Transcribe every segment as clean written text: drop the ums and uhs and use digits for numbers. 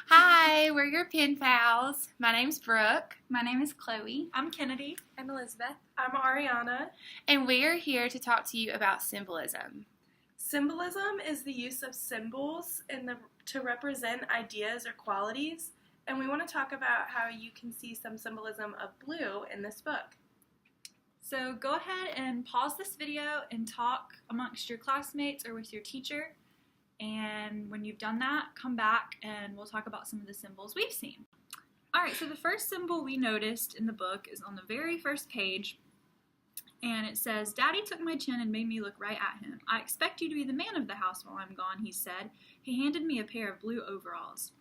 Hi, we're your pen pals. My name's Brooke. My name is Chloe. I'm Kennedy. I'm Elizabeth. I'm Ariana. And we are here to talk to you about symbolism. Symbolism is the use of symbols to represent ideas or qualities, and we want to talk about how you can see some symbolism of blue in this book. So go ahead and pause this video and talk amongst your classmates or with your teacher. And when you've done that, come back and we'll talk about some of the symbols we've seen. Alright, so the first symbol we noticed in the book is on the very first page. And it says, "Daddy took my chin and made me look right at him. I expect you to be the man of the house while I'm gone," he said. He handed me a pair of blue overalls.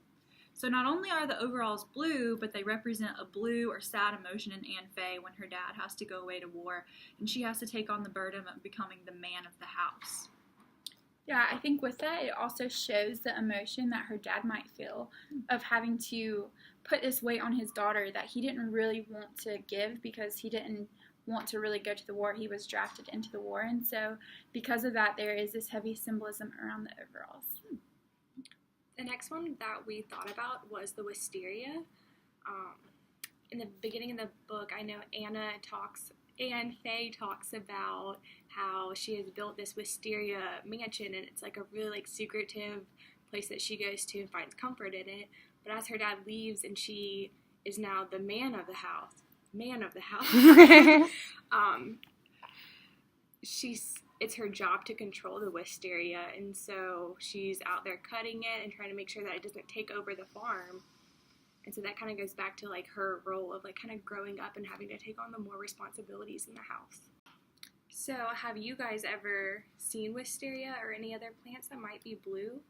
So not only are the overalls blue, but they represent a blue or sad emotion in Anne Faye when her dad has to go away to war and she has to take on the burden of becoming the man of the house. Yeah, I think with that, it also shows the emotion that her dad might feel of having to put this weight on his daughter that he didn't really want to give because he didn't want to really go to the war. He was drafted into the war, and so because of that, there is this heavy symbolism around the overalls. The next one that we thought about was the wisteria. In the beginning of the book, I know Anne Faye talks about how she has built this wisteria mansion, and it's like a really secretive place that she goes to and finds comfort in it. But as her dad leaves and she is now the man of the house, it's her job to control the wisteria, and so she's out there cutting it and trying to make sure that it doesn't take over the farm. And so that kind of goes back to like her role of like kind of growing up and having to take on the more responsibilities in the house. So have you guys ever seen wisteria or any other plants that might be blue?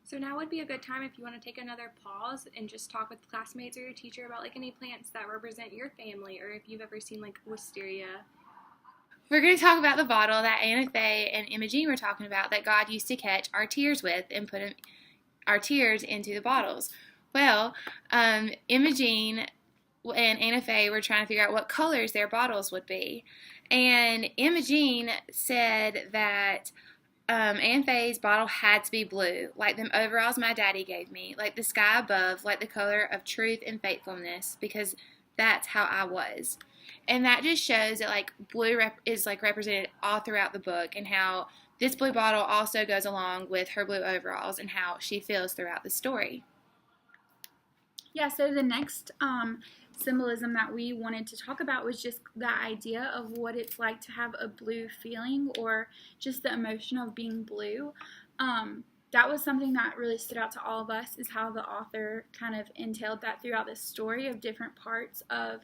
So now would be a good time if you want to take another pause and just talk with classmates or your teacher about like any plants that represent your family, or if you've ever seen like wisteria. We're going to talk about the bottle that Anna Faye and Imogene were talking about that God used to catch our tears with and put our tears into the bottles. Well, Imogene and Anna Faye were trying to figure out what colors their bottles would be. And Imogene said that Anne Faye's bottle had to be blue, like them overalls my daddy gave me, like the sky above, like the color of truth and faithfulness, because that's how I was. And that just shows that like blue is like represented all throughout the book, and how this blue bottle also goes along with her blue overalls and how she feels throughout the story. Yeah, so the next symbolism that we wanted to talk about was just the idea of what it's like to have a blue feeling, or just the emotion of being blue. That was something that really stood out to all of us, is how the author kind of entailed that throughout the story of different parts of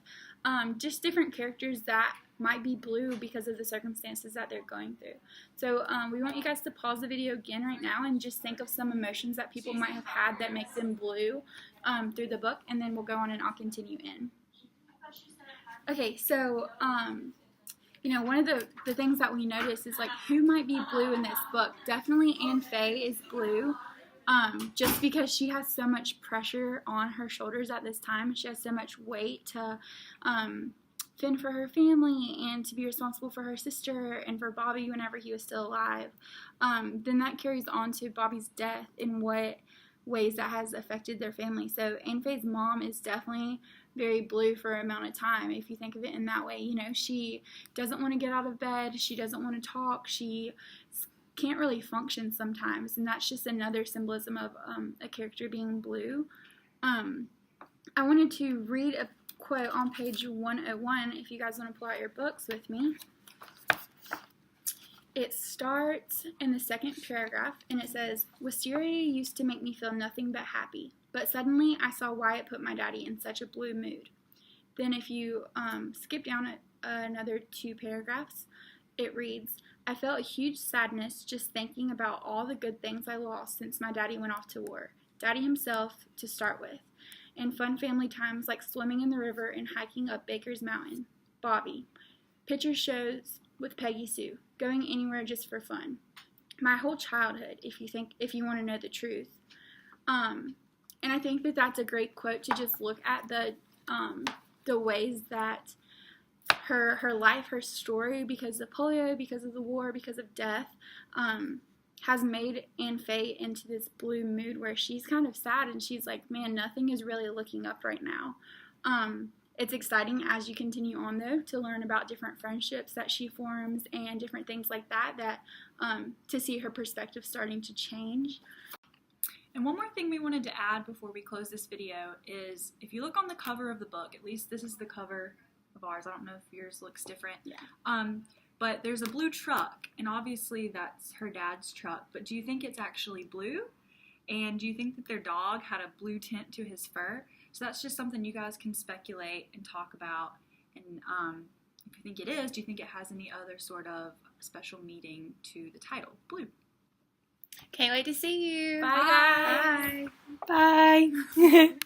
just different characters that might be blue because of the circumstances that they're going through. So we want you guys to pause the video again right now and just think of some emotions that people might have had that make them blue through the book, and then we'll go on and I'll continue in. Okay, so one of the things that we notice is like who might be blue in this book. Definitely Anne Faye is blue, just because she has so much pressure on her shoulders at this time. She has so much weight to fend for her family and to be responsible for her sister and for Bobby whenever he was still alive. Then that carries on to Bobby's death in what ways that has affected their family. So Anne Faye's mom is definitely very blue for an amount of time, if you think of it in that way. She doesn't want to get out of bed, she doesn't want to talk, she can't really function sometimes, and that's just another symbolism of a character being blue. I wanted to read a quote on page 101 if you guys want to pull out your books with me. It starts in the second paragraph, and it says, "Wisteria used to make me feel nothing but happy, but suddenly I saw why it put my daddy in such a blue mood." Then if you skip down another 2 paragraphs, it reads, "I felt a huge sadness just thinking about all the good things I lost since my daddy went off to war. Daddy himself to start with, and fun family times like swimming in the river and hiking up Baker's Mountain. Bobby. Picture shows with Peggy Sue. Going anywhere just for fun. My whole childhood, if you want to know the truth." And I think that that's a great quote to just look at the ways that her life, her story, because of polio, because of the war, because of death, has made Anne Faye into this blue mood where she's kind of sad and she's like, man, nothing is really looking up right now. It's exciting as you continue on, though, to learn about different friendships that she forms and different things like that to see her perspective starting to change. And one more thing we wanted to add before we close this video is if you look on the cover of the book, at least this is the cover of ours. I don't know if yours looks different. Yeah. But there's a blue truck, and obviously that's her dad's truck. But do you think it's actually blue? And do you think that their dog had a blue tint to his fur? So that's just something you guys can speculate and talk about. And if you think it is, do you think it has any other sort of special meaning to the title, Blue? Can't wait to see you. Bye, guys. Bye. Bye.